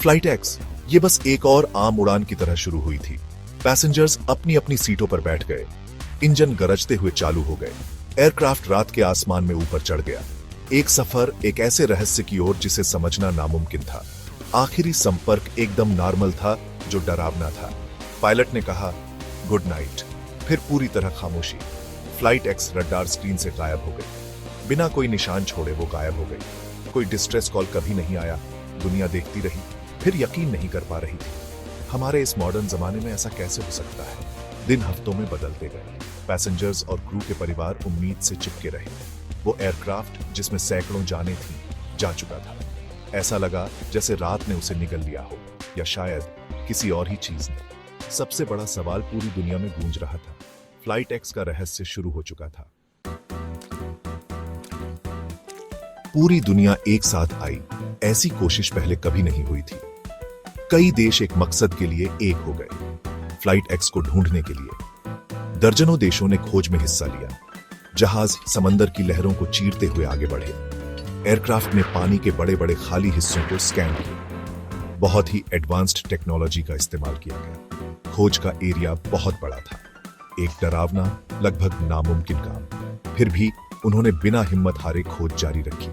Flight x ये बस एक और आम उड़ान की तरह शुरू हुई थी। पैसेंजर्स अपनी अपनी सीटों पर बैठ गए, इंजन गरजते हुए चालू हो गए, एयरक्राफ्ट रात के आसमान में ऊपर चढ़ गया। एक सफर एक ऐसे रहस्य की ओर जिसे समझना नामुमकिन था। आखिरी संपर्क एकदम नॉर्मल था, जो डरावना था। पायलट ने कहा गुड नाइट, फिर पूरी तरह खामोशी। फ्लाइट एक्स रडार स्क्रीन से गायब हो गई। बिना कोई निशान छोड़े वो गायब हो गई। कोई डिस्ट्रेस कॉल कभी नहीं आया। दुनिया देखती रही, फिर यकीन नहीं कर पा रही थी। हमारे इस मॉडर्न जमाने में ऐसा कैसे हो सकता है? दिन हफ्तों में बदलते गए। पैसेंजर्स और क्रू के परिवार उम्मीद से चिपके रहे। वो एयरक्राफ्ट जिसमें सैकड़ों जानें थी, जा चुका था। ऐसा लगा जैसे रात ने उसे निगल लिया हो, या शायद किसी और ही चीज ने। सबसे बड़ा सवाल पूरी दुनिया में गूंज रहा था। फ्लाइट एक्स का रहस्य शुरू हो चुका था। पूरी दुनिया एक साथ आई, ऐसी कोशिश पहले कभी नहीं हुई थी। कई देश एक मकसद के लिए एक हो गए, फ्लाइट एक्स को ढूंढने के लिए। दर्जनों देशों ने खोज में हिस्सा लिया। जहाज समंदर की लहरों को चीरते हुए आगे बढ़े। एयरक्राफ्ट ने पानी के बड़े बड़े खाली हिस्सों को स्कैन किया। बहुत ही एडवांस्ड टेक्नोलॉजी का इस्तेमाल किया गया। खोज का एरिया बहुत बड़ा था। एक डरावना, लगभग नामुमकिन काम। फिर भी उन्होंने बिना हिम्मत हारे खोज जारी रखी।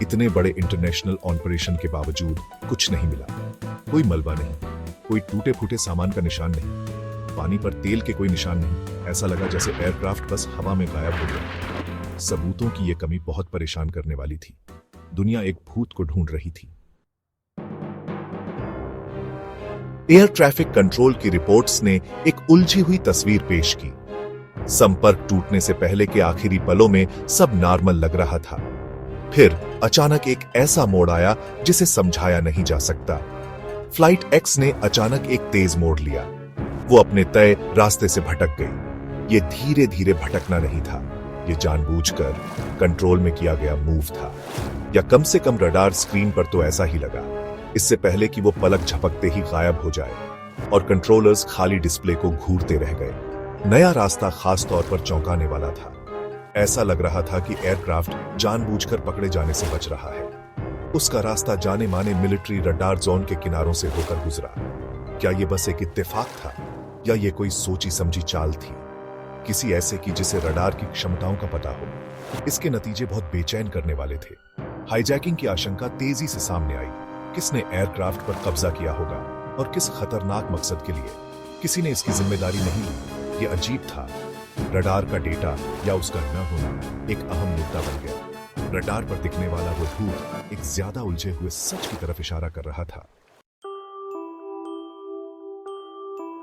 इतने बड़े इंटरनेशनल ऑपरेशन के बावजूद कुछ नहीं मिला। कोई मलबा नहीं, कोई टूटे फूटे सामान का निशान नहीं, पानी पर तेल के कोई निशान नहीं। ऐसा लगा जैसे एयरक्राफ्ट बस हवा में गायब हो गया। सबूतों की यह कमी बहुत परेशान करने वाली थी। दुनिया एक भूत को ढूंढ रही थी। एयर ट्रैफिक कंट्रोल की रिपोर्ट्स ने एक उलझी हुई तस्वीर पेश की। संपर्क टूटने से पहले के आखिरी पलों में सब नॉर्मल लग रहा था। फिर अचानक एक ऐसा मोड़ आया जिसे समझाया नहीं जा सकता। फ्लाइट एक्स ने अचानक एक तेज मोड़ लिया। वो अपने तय रास्ते से भटक गई। ये धीरे धीरे भटकना नहीं था, ये जानबूझकर कंट्रोल में किया गया मूव था, या कम से कम रडार स्क्रीन पर तो ऐसा ही लगा। इससे पहले कि वो पलक झपकते ही गायब हो जाए और कंट्रोलर्स खाली डिस्प्ले को घूरते रह गए। नया रास्ता खास तौर पर चौंकाने वाला था। ऐसा लग रहा था कि एयरक्राफ्ट जानबूझकर पकड़े जाने से बच रहा है। उसका रास्ता जाने माने मिलिट्री रडार जोन के किनारों से होकर गुजरा। क्या यह बस एक इत्तेफाक था, या यह कोई सोची समझी चाल थी, किसी ऐसे की जिसे रडार की क्षमताओं का पता हो? इसके नतीजे बहुत बेचैन करने वाले थे। हाईजैकिंग की आशंका तेजी से सामने आई। किसने एयरक्राफ्ट पर कब्जा किया होगा और किस खतरनाक मकसद के लिए? किसी ने इसकी जिम्मेदारी नहीं ली। यह अजीब था। रडार का डेटा या उसका न होना एक अहम मुद्दा बन गया। रडार पर दिखने वाला वो भूत एक ज्यादा उलझे हुए सच की तरफ इशारा कर रहा था।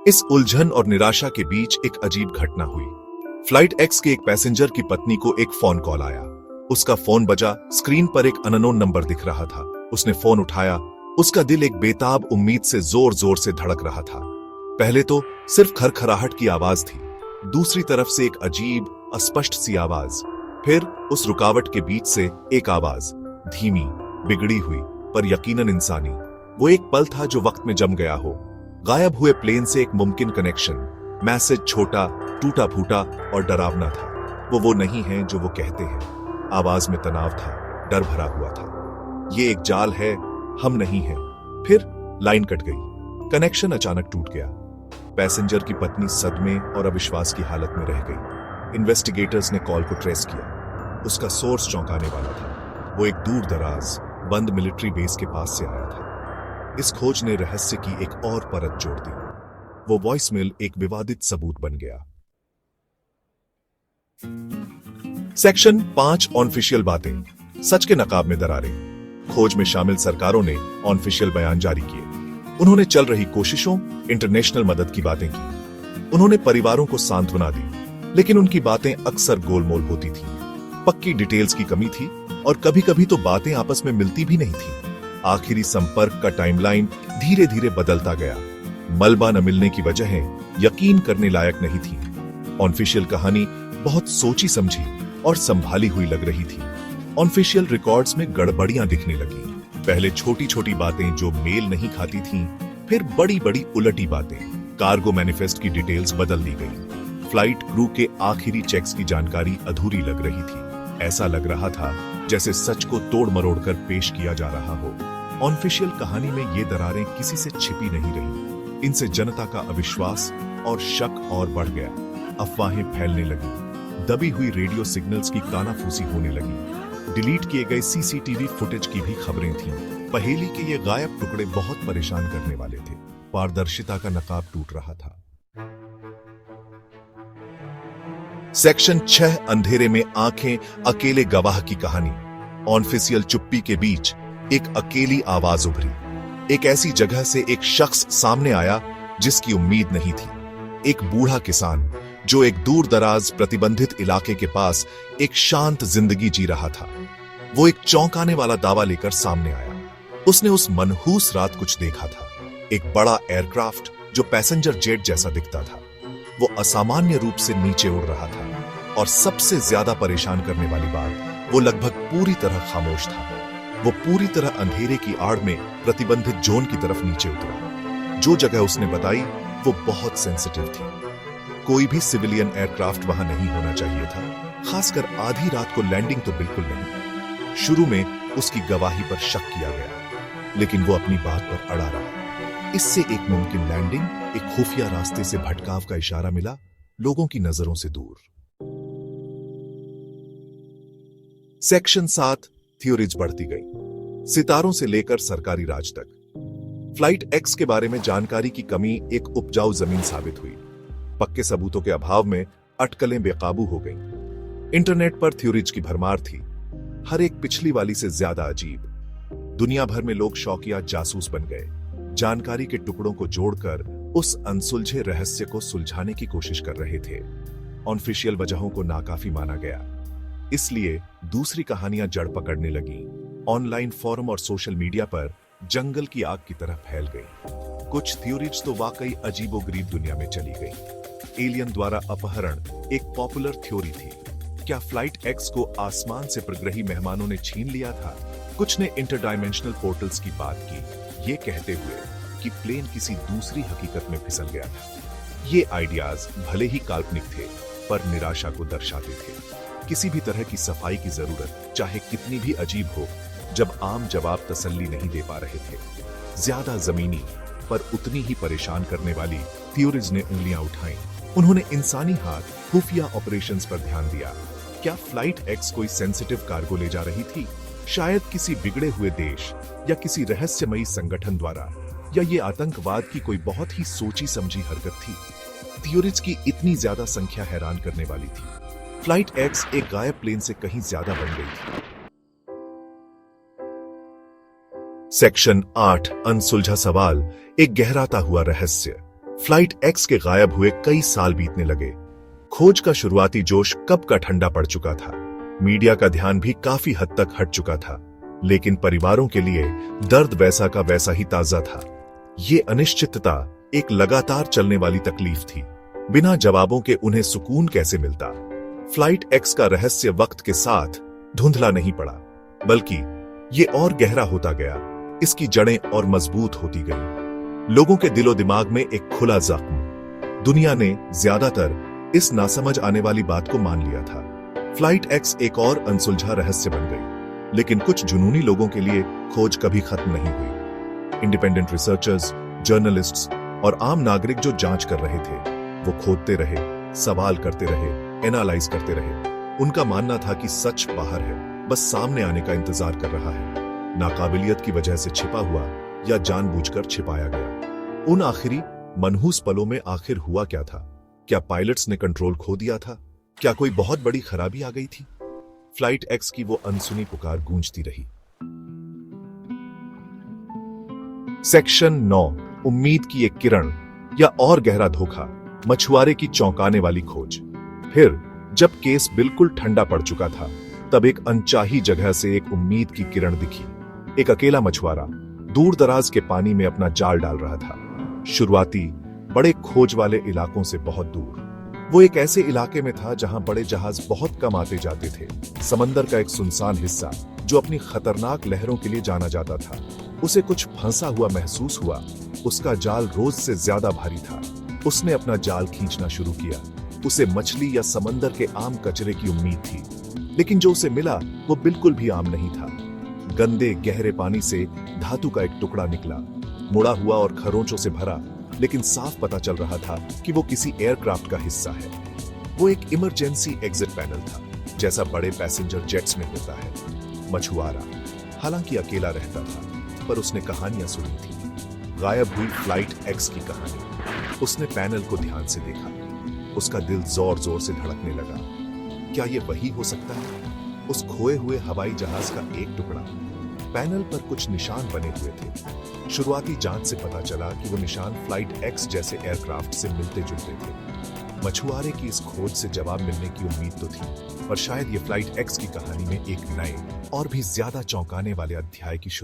इस उलझन और निराशा के बीच एक अजीब घटना हुई। फ्लाइट एक्स के एक पैसेंजर की पत्नी को एक फोन कॉल आया। उसका फोन बजा, स्क्रीन पर एक अननोन नंबर दिख रहा था। उसने फोन उठाया। उसका दिल एक बेताब उम्मीद से जोर जोर से धड़क रहा था। पहले तो सिर्फ खरखराहट की आवाज थी, दूसरी तरफ से एक अजीब अस्पष्ट सी आवाज, फिर उस रुकावट के बीच से एक आवाज, धीमी, बिगड़ी हुई, पर यकीनन इंसानी। वो एक पल था जो वक्त में जम गया हो। गायब हुए प्लेन से एक मुमकिन कनेक्शन। मैसेज छोटा, टूटा फूटा और डरावना था। वो नहीं है जो वो कहते हैं। आवाज में तनाव था, डर भरा हुआ था। ये एक जाल है, हम नहीं हैं। फिर लाइन कट गई। कनेक्शन अचानक टूट गया। पैसेंजर की पत्नी सदमे और अविश्वास की हालत में रह गई। इन्वेस्टिगेटर्स ने कॉल को ट्रेस किया। उसका सोर्स चौंकाने वाला था। वो एक दूर दराज बंद मिलिट्री बेस के पास से आया था। इस खोज ने रहस्य की एक और परत जोड़ दी। वो वॉइसमेल एक विवादित सबूत बन गया। सेक्शन 5 ऑनफिशियल बातें। सच के नकाब में दरारें। खोज में शामिल सरकारों ने ऑनफिशियल बयान जारी किए। उन्होंने चल रही कोशिशों, इंटरनेशनल मदद की बातें की। उन्होंने परिवारों को सांत्वना दी, लेकिन उनकी बातें अक्सर गोलमोल होती थी। पक्की डिटेल्स की कमी थी और कभी-कभी तो बातें आपस में मिलती भी नहीं थी। आखिरी संपर्क का टाइमलाइन धीरे धीरे बदलता गया। मलबा न मिलने की वजहें यकीन करने लायक नहीं थी। ऑनफिशियल कहानी बहुत सोची समझी और संभाली हुई लग रही थी। ऑनफिशियल रिकॉर्ड्स में गड़बड़ियां दिखने लगी। पहले छोटी छोटी बातें जो मेल नहीं खाती थीं, फिर बड़ी बड़ी उलटी बातें। कार्गो मैनिफेस्ट की डिटेल्स बदल दी गई। फ्लाइट क्रू के आखिरी चेक्स की जानकारी अधूरी लग रही थी। ऐसा लग रहा था जैसे सच को तोड़ मरोड़ कर पेश किया जा रहा हो। ऑनफिशियल कहानी में ये दरारें किसी से छिपी नहीं रही। इनसे जनता का अविश्वास और शक और बढ़ गया। अफवाहें फैलने लगी, दबी हुई रेडियो सिग्नल्स की कानाफूसी होने लगी, डिलीट किए गए सीसीटीवी फुटेज की भी खबरें थीं। पहेली के ये गायब टुकड़े बहुत परेशान करने वाले थे। पारदर्शिता का नकाब टूट रहा था। सेक्शन 6 अंधेरे में आंखें, अकेले गवाह की कहानी। ऑनफिशियल चुप्पी के बीच एक अकेली आवाज उभरी। एक ऐसी जगह से एक शख्स सामने आया जिसकी उम्मीद नहीं थी। एक बूढ़ा किसान जो एक दूर दराज प्रतिबंधित इलाके के पास एक शांत जिंदगी जी रहा था। वो एक चौंकाने वाला दावा लेकर सामने आया। उसने उस मनहूस रात कुछ देखा था। एक बड़ा एयरक्राफ्ट जो पैसेंजर जेट जैसा दिखता था, वो असामान्य रूप से नीचे उड़ रहा था। और सबसे ज्यादा परेशान करने वाली बात, वो लगभग पूरी तरह खामोश था। वो पूरी तरह अंधेरे की आड़ में प्रतिबंधित जोन की तरफ नीचे उतरा। जो जगह उसने बताई वो बहुत सेंसिटिव थी। कोई भी सिविलियन एयरक्राफ्ट वहां नहीं होना चाहिए था, खासकर आधी रात को लैंडिंग तो बिल्कुल नहीं। शुरू में उसकी गवाही पर शक किया गया, लेकिन वो अपनी बात पर अड़ा रहा। इससे एक मुमकिन लैंडिंग, एक खुफिया रास्ते से भटकाव का इशारा मिला, लोगों की नजरों से दूर। सेक्शन 7 थ्योरीज बढ़ती गई, सितारों से लेकर सरकारी राज तक। फ्लाइट एक्स के बारे में जानकारी की कमी एक उपजाऊ जमीन साबित हुई। पक्के सबूतों के अभाव में अटकलें बेकाबू हो गईं। इंटरनेट पर थ्योरीज की भरमार थी, हर एक पिछली वाली से ज्यादा अजीब। दुनिया भर में लोग शौकिया जासूस बन गए, जानकारी के टुकड़ों को जोड़कर उस अनसुलझे रहस्य को सुलझाने की कोशिश कर रहे थे। ऑनफिशियल वजहों को नाकाफी माना गया, इसलिए दूसरी कहानियां जड़ पकड़ने लगी। ऑनलाइन फोरम और सोशल मीडिया पर जंगल की आग की तरह फैल गई। कुछ थ्योरीज तो वाकई अजीबोगरीब दुनिया में चली गई। एलियन द्वारा अपहरण एक पॉपुलर थ्योरी थी। क्या फ्लाइट एक्स को आसमान से प्रग्रही मेहमानों ने छीन लिया था? कुछ ने इंटरडायमेंशनल पोर्टल्स की बात की, ये कहते हुए कि प्लेन किसी दूसरी हकीकत में फिसल गया था। ये आइडियाज भले ही काल्पनिक थे, पर निराशा को दर्शाते थे। किसी भी तरह की सफाई की जरूरत, चाहे कितनी भी अजीब हो, जब आम जवाब तसल्ली नहीं दे पा रहे थे। ज्यादा जमीनी पर उतनी ही परेशान करने वाली थ्योरीज ने उंगलियां उठाई। उन्होंने इंसानी हाथ, खुफिया ऑपरेशंस पर ध्यान दिया। क्या फ्लाइट एक्स कोई सेंसिटिव कार्गो ले जा रही थी? शायद किसी बिगड़े हुए देश या किसी रहस्यमयी संगठन द्वारा, या ये आतंकवाद की कोई बहुत ही सोची समझी हरकत थी। थ्योरीज की इतनी ज्यादा संख्या हैरान करने वाली थी। फ्लाइट एक्स एक गायब प्लेन से कहीं ज्यादा बन गई थी। सेक्शन 8 अनसुलझा सवाल, एक गहराता हुआ रहस्य। फ्लाइट एक्स के गायब हुए कई साल बीतने लगे। खोज का शुरुआती जोश कब का ठंडा पड़ चुका था। मीडिया का ध्यान भी काफी हद तक हट चुका था, लेकिन परिवारों के लिए दर्द वैसा का वैसा ही ताजा था। ये अनिश्चितता एक लगातार चलने वाली तकलीफ थी। बिना जवाबों के उन्हें सुकून कैसे मिलता? फ्लाइट एक्स का रहस्य वक्त के साथ धुंधला नहीं पड़ा, बल्कि ये और गहरा होता गया। इसकी जड़ें और मजबूत होती गईं। लोगों के दिलो दिमाग में एक खुला जख्म। दुनिया ने ज्यादातर इस नासमझ आने वाली बात को मान लिया था। फ्लाइट एक्स एक और अनसुलझा रहस्य बन गई, लेकिन कुछ जुनूनी लोगों के लिए खोज कभी खत्म नहीं हुई। इंडिपेंडेंट रिसर्चर्स, जर्नलिस्ट्स और आम नागरिक जो जांच कर रहे थे, वो खोदते रहे, सवाल करते रहे, एनालाइज करते रहे। उनका मानना था कि सच बाहर है, बस सामने आने का इंतजार कर रहा है। नाकाबिलियत की वजह से छिपा हुआ या जानबूझकर छिपाया गया। उन आखिरी मनहूस पलों में आखिर हुआ क्या था? क्या पायलट्स ने कंट्रोल खो दिया था? क्या कोई बहुत बड़ी खराबी आ गई थी? फ्लाइट एक्स की वो अनसुनी पुकार गूंजती रही। सेक्शन 9 उम्मीद की एक किरण या और गहरा धोखा, मछुआरे की चौंकाने वाली खोज। फिर जब केस बिल्कुल ठंडा पड़ चुका था, तब एक अनचाही जगह से एक उम्मीद की किरण दिखी। एक अकेला मछुआरा दूर दराज के पानी में अपना जाल डाल रहा था। शुरुआती बड़े खोज वाले इलाकों से बहुत दूर। वो एक ऐसे इलाके में था जहां बड़े जहाज बहुत कम आते जाते थे। समंदर का एक सुनसान हिस्सा जो अपनी खतरनाक लहरों के लिए जाना जाता था। उसे कुछ फंसा हुआ महसूस हुआ। उसका जाल रोज से ज्यादा भारी था। उसने अपना जाल खींचना शुरू किया। उसे मछली या समंदर के आम कचरे की उम्मीद थी, लेकिन जो उसे मिला वो बिल्कुल भी आम नहीं था। गंदे गहरे पानी से धातु का एक टुकड़ा निकला, मुड़ा हुआ और खरोंचों से भरा, लेकिन साफ पता चल रहा था कि वो किसी एयरक्राफ्ट का हिस्सा है। वो एक इमरजेंसी एग्जिट पैनल था, जैसा बड़े पैसेंजर जेट्स में होता है। मछुआरा हालांकि अकेला रहता था, पर उसने कहानियां सुनी थी, गायब हुई फ्लाइट एक्स की कहानी। उसने पैनल को ध्यान से देखा, उसका दिल जोर जोर से धड़कने लगा। क्या ये वही हो सकता है, उस खोए हुए हवाई जहाज का एक टुकड़ा? पैनल पर कुछ निशान बने हुए थे। शुरुआती जांच से पता चला कि वो निशान फ्लाइट एक्स जैसे एयरक्राफ्ट से मिलते जुलते थे। मछुआरे की इस खोज से जवाब मिलने की उम्मीद तो थी, पर शायद ये फ्लाइट एक्स की कहानी में एक नए और भी ज्यादा चौंकाने वाले अध्याय की शुरुआत